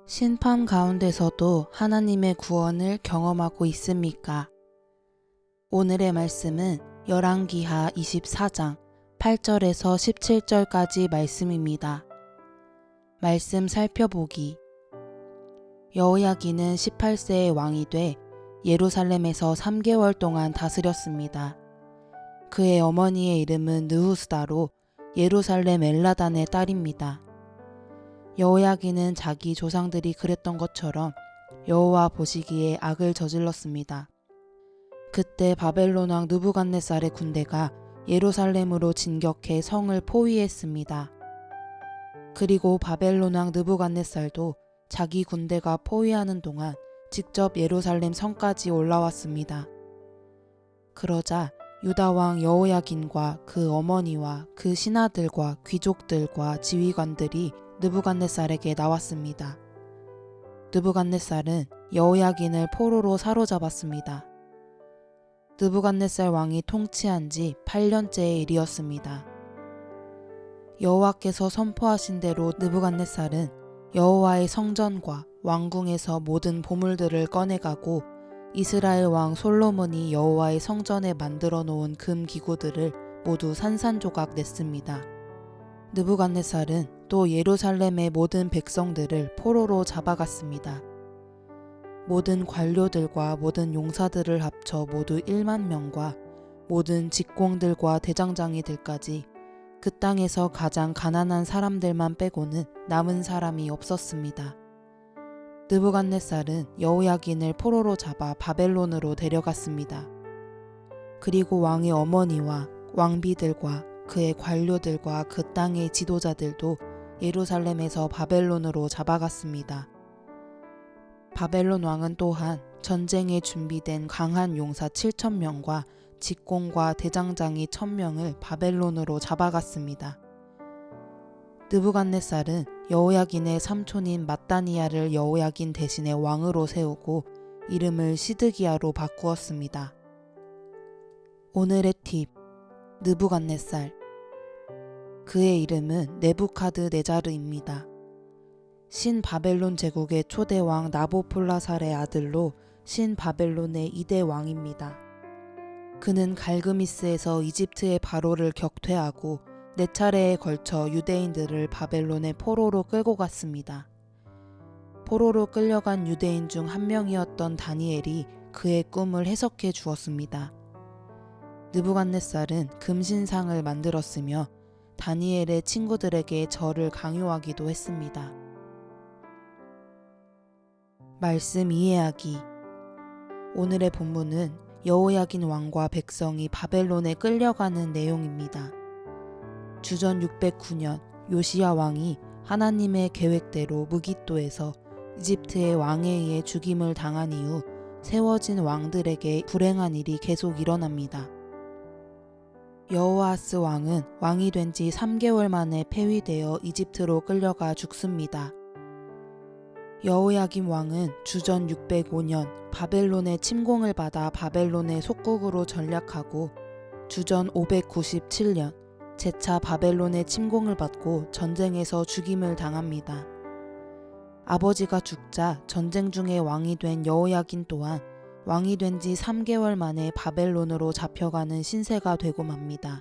심판 가운데서도 하나님의 구원을 경험하고 있습니까? 오늘의 말씀은 열왕기하 24장 8절에서 17절까지 말씀입니다. 말씀 살펴보기. 여호야긴은 18세의 왕이 돼 예루살렘에서 3개월 동안 다스렸습니다. 그의 어머니의 이름은 느후스다로 예루살렘 엘라단의 딸입니다. 여호야긴은 자기 조상들이 그랬던 것처럼 여호와 보시기에 악을 저질렀습니다. 그때 바벨론 왕 느부갓네살의 군대가 예루살렘으로 진격해 성을 포위했습니다. 그리고 바벨론 왕 느부갓네살도 자기 군대가 포위하는 동안 직접 예루살렘 성까지 올라왔습니다. 그러자 유다 왕 여호야긴과 그 어머니와 그 신하들과 귀족들과 지휘관들이 느부갓네살에게 나왔습니다. 느부갓네살은 여호야긴을 포로로 사로잡았습니다. 느부갓네살 왕이 통치한 지 8년째의 일이었습니다. 여호와께서 선포하신 대로 느부갓네살은 여호와의 성전과 왕궁에서 모든 보물들을 꺼내가고 이스라엘 왕 솔로몬이 여호와의 성전에 만들어 놓은 금 기구들을 모두 산산조각 냈습니다. 느부갓네살은 또 예루살렘의 모든 백성들을 포로로 잡아갔습니다. 모든 관료들과 모든 용사들을 합쳐 모두 1만 명과 모든 직공들과 대장장이들까지 그 땅에서 가장 가난한 사람들만 빼고는 남은 사람이 없었습니다. 느부갓네살은 여호야긴을 포로로 잡아 바벨론으로 데려갔습니다. 그리고 왕의 어머니와 왕비들과 그의 관료들과 그 땅의 지도자들도 예루살렘에서 바벨론으로 잡아갔습니다. 바벨론 왕은 또한 전쟁에 준비된 강한 용사 7,000명과 직공과 대장장이 1,000명을 바벨론으로 잡아갔습니다. 느부갓네살은 여호야긴의 삼촌인 mat다니아를 여호야긴 대신에 왕으로 세우고 이름을 시드기야로 바꾸었습니다. 오늘의 팁. 느부갓네살. 그의 이름은 네부카드네자르입니다. 신바벨론 제국의 초대왕 나보폴라살의 아들로 신바벨론의 2대 왕입니다. 그는 갈그미스에서 이집트의 바로를 격퇴하고 4차례에 걸쳐 유대인들을 바벨론의 포로로 끌고 갔습니다. 포로로 끌려간 유대인 중 한 명이었던 다니엘이 그의 꿈을 해석해 주었습니다. 느부갓네살은 금신상을 만들었으며 다니엘의 친구들에게 절을 강요하기도 했습니다. 말씀 이해하기. 오늘의 본문은 여호야긴 왕과 백성이 바벨론에 끌려가는 내용입니다. 주전 609년 요시야 왕이 하나님의 계획대로 무깃도에서 이집트의 왕에 의해 죽임을 당한 이후 세워진 왕들에게 불행한 일이 계속 일어납니다. 여호아스 왕은 왕이 된 지 3개월 만에 폐위되어 이집트로 끌려가 죽습니다. 여호야김 왕은 주전 605년 바벨론의 침공을 받아 바벨론의 속국으로 전략하고 주전 597년 재차 바벨론의 침공을 받고 전쟁에서 죽임을 당합니다. 아버지가 죽자 전쟁 중에 왕이 된 여호야긴 또한 왕이 된 지 3개월 만에 바벨론으로 잡혀가는 신세가 되고 맙니다.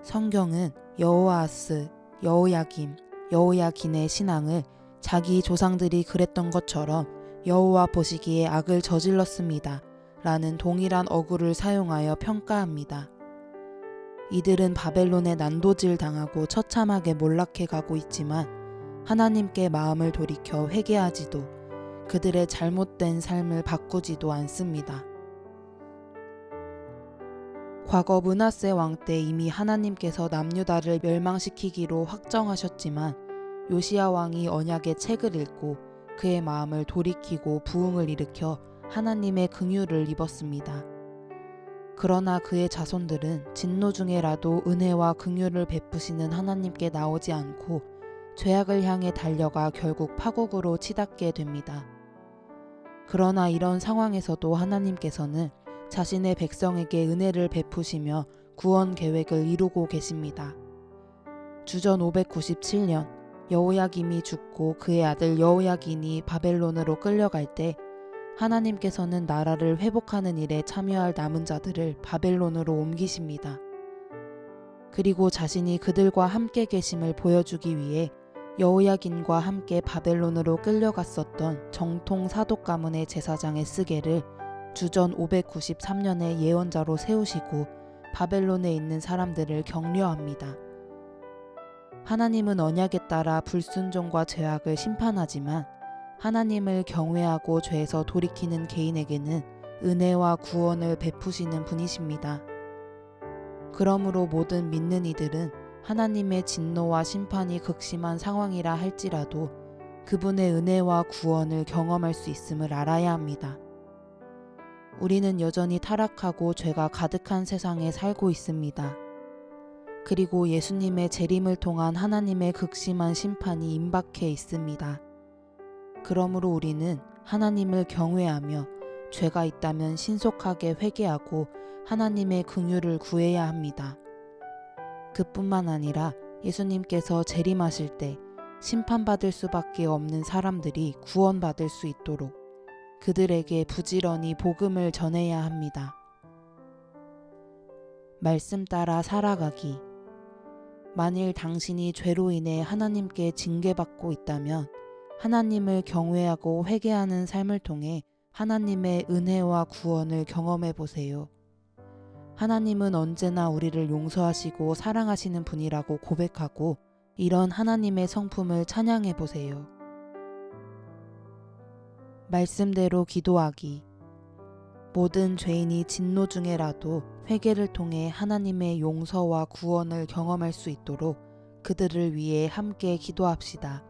성경은 여호아스, 여호야김, 여호야긴의 신앙을 자기 조상들이 그랬던 것처럼 여호와 보시기에 악을 저질렀습니다. 라는 동일한 어구를 사용하여 평가합니다. 이들은 바벨론에 난도질 당하고 처참하게 몰락해 가고 있지만 하나님께 마음을 돌이켜 회개하지도 그들의 잘못된 삶을 바꾸지도 않습니다. 과거 므낫세 왕 때 이미 하나님께서 남유다를 멸망시키기로 확정하셨지만 요시야 왕이 언약의 책을 읽고 그의 마음을 돌이키고 부흥을 일으켜 하나님의 긍휼을 입었습니다. 그러나 그의 자손들은 진노 중에라도 은혜와 긍휼을 베푸시는 하나님께 나오지 않고 죄악을 향해 달려가 결국 파국으로 치닫게 됩니다. 그러나 이런 상황에서도 하나님께서는 자신의 백성에게 은혜를 베푸시며 구원 계획을 이루고 계십니다. 주전 597년 여호야김이 죽고 그의 아들 여호야긴이 바벨론으로 끌려갈 때 하나님께서는 나라를 회복하는 일에 참여할 남은 자들을 바벨론으로 옮기십니다. 그리고 자신이 그들과 함께 계심을 보여주기 위해 여호야긴과 함께 바벨론으로 끌려갔었던 정통 사독 가문의 제사장 에스겔을 주전 593년에 예언자로 세우시고 바벨론에 있는 사람들을 격려합니다. 하나님은 언약에 따라 불순종과 죄악을 심판하지만 하나님을 경외하고 죄에서 돌이키는 개인에게는 은혜와 구원을 베푸시는 분이십니다. 그러므로 모든 믿는 이들은 하나님의 진노와 심판이 극심한 상황이라 할지라도 그분의 은혜와 구원을 경험할 수 있음을 알아야 합니다. 우리는 여전히 타락하고 죄가 가득한 세상에 살고 있습니다. 그리고 예수님의 재림을 통한 하나님의 극심한 심판이 임박해 있습니다. 그러므로 우리는 하나님을 경외하며 죄가 있다면 신속하게 회개하고 하나님의 긍휼을 구해야 합니다. 그뿐만 아니라 예수님께서 재림하실 때 심판받을 수밖에 없는 사람들이 구원받을 수 있도록 그들에게 부지런히 복음을 전해야 합니다. 말씀 따라 살아가기. 만일 당신이 죄로 인해 하나님께 징계받고 있다면 하나님을 경외하고 회개하는 삶을 통해 하나님의 은혜와 구원을 경험해 보세요. 하나님은 언제나 우리를 용서하시고 사랑하시는 분이라고 고백하고 이런 하나님의 성품을 찬양해 보세요. 말씀대로 기도하기. 모든 죄인이 진노 중에라도 회개를 통해 하나님의 용서와 구원을 경험할 수 있도록 그들을 위해 함께 기도합시다.